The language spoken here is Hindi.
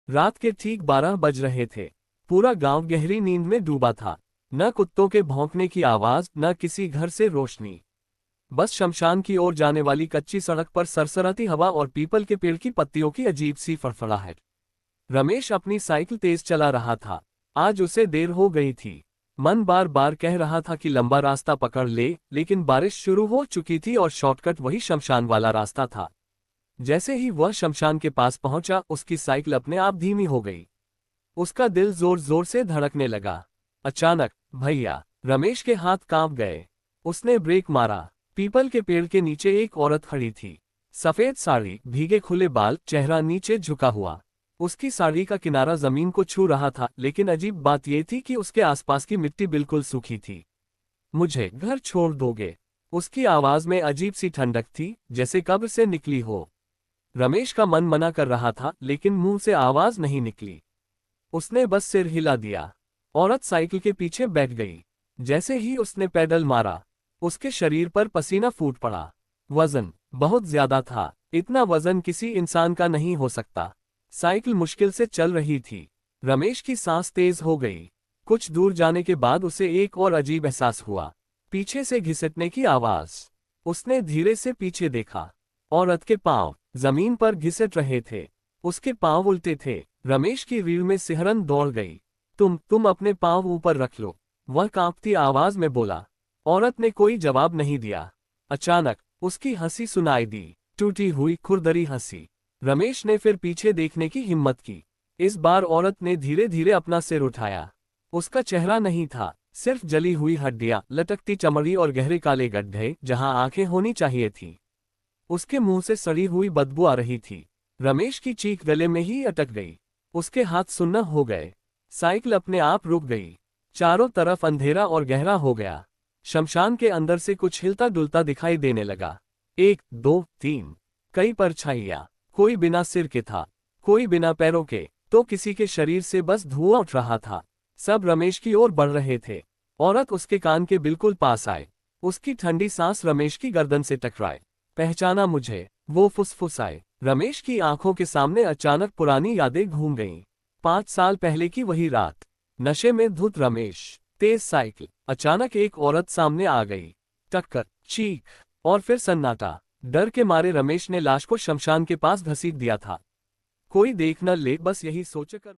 रात के ठीक 12 बज रहे थे। पूरा गांव गहरी नींद में डूबा था। न कुत्तों के भौंकने की आवाज, न किसी घर से रोशनी। बस शमशान की ओर जाने वाली कच्ची सड़क पर सरसराती हवा और पीपल के पेड़ की पत्तियों की अजीब सी फड़फड़ाहट। रमेश अपनी साइकिल तेज चला रहा था। आज उसे देर हो गई थी। मन बार बार कह रहा था कि लंबा रास्ता पकड़ ले, लेकिन बारिश शुरू हो चुकी थी और शॉर्टकट वही शमशान वाला रास्ता था। जैसे ही वह शमशान के पास पहुंचा, उसकी साइकिल अपने आप धीमी हो गई। उसका दिल जोर जोर से धड़कने लगा। अचानक भैया, रमेश के हाथ कांप गए। उसने ब्रेक मारा। पीपल के पेड़ के नीचे एक औरत खड़ी थी। सफेद साड़ी, भीगे खुले बाल, चेहरा नीचे झुका हुआ। उसकी साड़ी का किनारा जमीन को छू रहा था, लेकिन अजीब बात यह थी कि उसके आसपास की मिट्टी बिल्कुल सूखी थी। मुझे घर छोड़ दोगे? उसकी आवाज में अजीब सी ठंडक थी, जैसे कब्र से निकली हो। रमेश का मन मना कर रहा था, लेकिन मुंह से आवाज नहीं निकली। उसने बस सिर हिला दिया। औरत साइकिल के पीछे बैठ गई। जैसे ही उसने पैडल मारा, उसके शरीर पर पसीना फूट पड़ा। वजन बहुत ज्यादा था। इतना वजन किसी इंसान का नहीं हो सकता। साइकिल मुश्किल से चल रही थी। रमेश की सांस तेज हो गई। कुछ दूर जाने के बाद उसे एक और अजीब एहसास हुआ। पीछे से घिसटने की आवाज। उसने धीरे से पीछे देखा। औरत के पांव जमीन पर घिसट रहे थे। उसके पांव उल्टे थे। रमेश की रीढ़ में सिहरन दौड़ गई। तुम अपने पांव ऊपर रख लो, वह कांपती आवाज में बोला। औरत ने कोई जवाब नहीं दिया। अचानक उसकी हंसी सुनाई दी, टूटी हुई खुरदरी हंसी। रमेश ने फिर पीछे देखने की हिम्मत की। इस बार औरत ने धीरे धीरे अपना सिर उठाया। उसका चेहरा नहीं था, सिर्फ जली हुई हड्डियां, लटकती चमड़ी और गहरे काले गड्ढे जहां आंखें होनी चाहिए थी। उसके मुंह से सड़ी हुई बदबू आ रही थी। रमेश की चीख गले में ही अटक गई। उसके हाथ सुन्न हो गए। साइकिल अपने आप रुक गई। चारों तरफ अंधेरा और गहरा हो गया। शमशान के अंदर से कुछ हिलता डुलता दिखाई देने लगा। 1, 2, 3। कई परछाइयां। कोई बिना सिर के था, कोई बिना पैरों के, तो किसी के शरीर से बस धुआं उठ रहा था। सब रमेश की ओर बढ़ रहे थे। औरत उसके कान के बिल्कुल पास आए। उसकी ठंडी सांस रमेश की गर्दन से टकराए। पहचाना मुझे? वो फुसफुसाए। रमेश की आंखों के सामने अचानक पुरानी यादें घूम गईं। 5 साल पहले की वही रात। नशे में धुत रमेश, तेज साइकिल। अचानक एक औरत सामने आ गई। टक्कर, चीख और फिर सन्नाटा। डर के मारे रमेश ने लाश को शमशान के पास घसीट दिया था। कोई देख न ले, बस यही सोचकर